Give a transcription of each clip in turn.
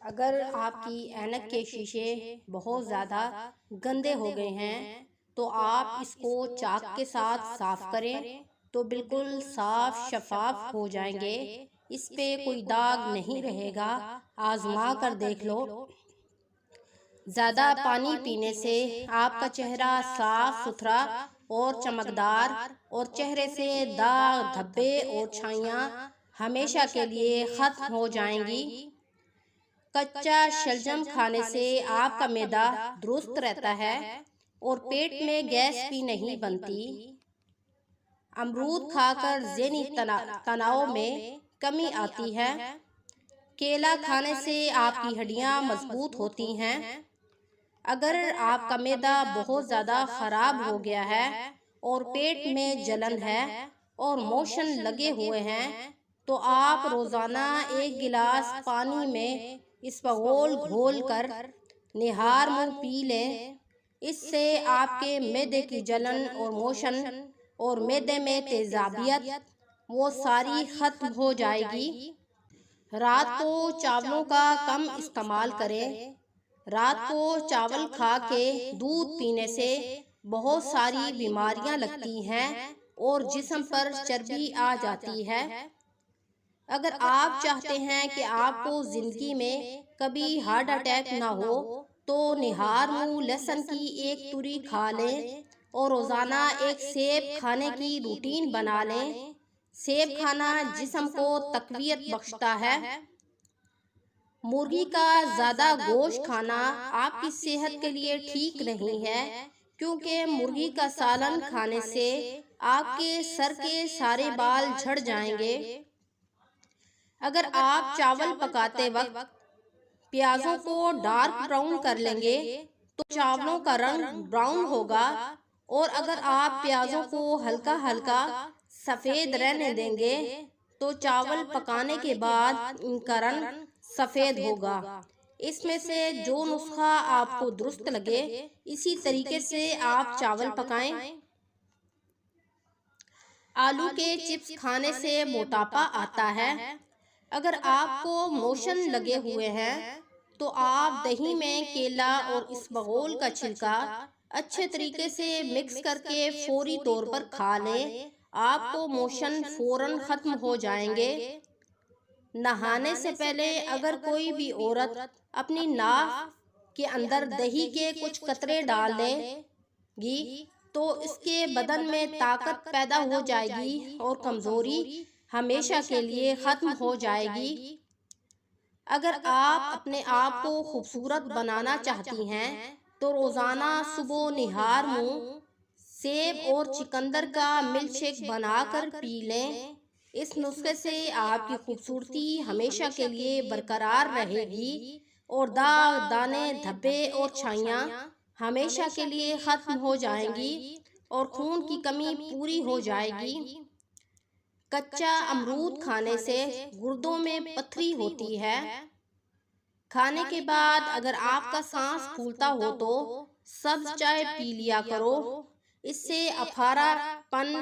اگر آپ کی اینک کے شیشے بہت زیادہ گندے ہو گئے ہیں تو آپ اس کو چاک کے ساتھ صاف کریں تو بالکل صاف شفاف ہو جائیں گے، اس پہ کوئی داغ نہیں رہے گا۔ آزما کر دیکھ لو۔ زیادہ پانی پینے سے آپ کا چہرہ صاف ستھرا اور چمکدار اور چہرے سے داغ دھبے اور چھائیاں ہمیشہ کے لیے ختم ہو جائیں گی۔ کچا شلجم کھانے سے آپ کا معدہ درست رہتا ہے اور پیٹ میں گیس بھی نہیں بنتی۔ امرود کھا کر ذہنی تناؤ میں کمی آتی ہے۔ کیلا کھانے سے آپ کی ہڈیاں مضبوط ہوتی ہیں۔ اگر آپ کا معدہ بہت زیادہ خراب ہو گیا ہے اور پیٹ میں جلن ہے اور موشن لگے ہوئے ہیں تو آپ روزانہ 1 گلاس پانی میں اسپغول گھول کر نہار منہ پی لیں۔ اس سے آپ کے معدے کی جلن اور موشن اور معدے میں تیزابیت وہ ساری ختم ہو جائے گی۔ رات کو چاولوں کا کم استعمال کریں۔ رات کو چاول کھا کے دودھ پینے سے بہت ساری بیماریاں لگتی ہیں اور جسم پر چربی آ جاتی ہے۔ اگر آپ چاہتے ہیں کہ آپ کو زندگی میں کبھی ہارٹ اٹیک نہ ہو تو نہار منہ لہسن کی 1 تری کھا لیں اور روزانہ 1 سیب کھانے کی روٹین بنا لیں۔ سیب کھانا جسم کو تقویت بخشتا ہے۔ مرغی کا زیادہ گوشت کھانا آپ کی صحت کے لیے ٹھیک نہیں ہے کیونکہ مرغی کا سالن کھانے سے آپ کے سر کے سارے بال جھڑ جائیں گے۔ اگر آپ چاول پکاتے وقت پیازوں کو ڈارک براؤن کر لیں گے تو چاولوں کا رنگ براؤن ہوگا، اور اگر آپ پیازوں کو ہلکا ہلکا سفید رہنے دیں گے تو چاول پکانے کے بعد ان کا رنگ سفید ہوگا۔ اس میں سے جو نسخہ آپ کو درست لگے اسی طریقے سے آپ چاول پکائیں۔ آلو کے چپس کھانے سے موٹاپا آتا ہے۔ اگر آپ کو موشن لگے ہوئے ہیں تو آپ دہی میں کیلا اور اسبغول کا چھلکا اچھے طریقے سے مکس کر کے فوری طور پر کھا لیں۔ آپ کو موشن فوراً ختم ہو جائیں گے۔ نہانے سے پہلے اگر کوئی بھی عورت اپنی ناک کے اندر دہی کے کچھ قطرے ڈال لے گی تو اس کے بدن میں طاقت پیدا ہو جائے گی اور کمزوری ہمیشہ کے لیے ختم ہو جائے گی۔ اگر آپ اپنے آپ کو خوبصورت بنانا چاہتی ہیں تو روزانہ صبح نہار منہ سیب اور چقندر کا ملک شیک بنا کر پی لیں۔ اس نسخے سے آپ کی خوبصورتی ہمیشہ کے لیے برقرار رہے گی اور داغ دانے دھبے اور چھائیاں ہمیشہ کے لیے ختم ہو جائیں گی اور خون کی کمی پوری ہو جائے گی۔ کچا امرود کھانے سے گردوں میں پتھری ہوتی ہے۔ کھانے کے بعد اگر آپ کا سانس پھولتا ہو تو سبز چائے پی لیا کرو، اس سے افارا پن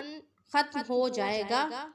ختم ہو جائے گا۔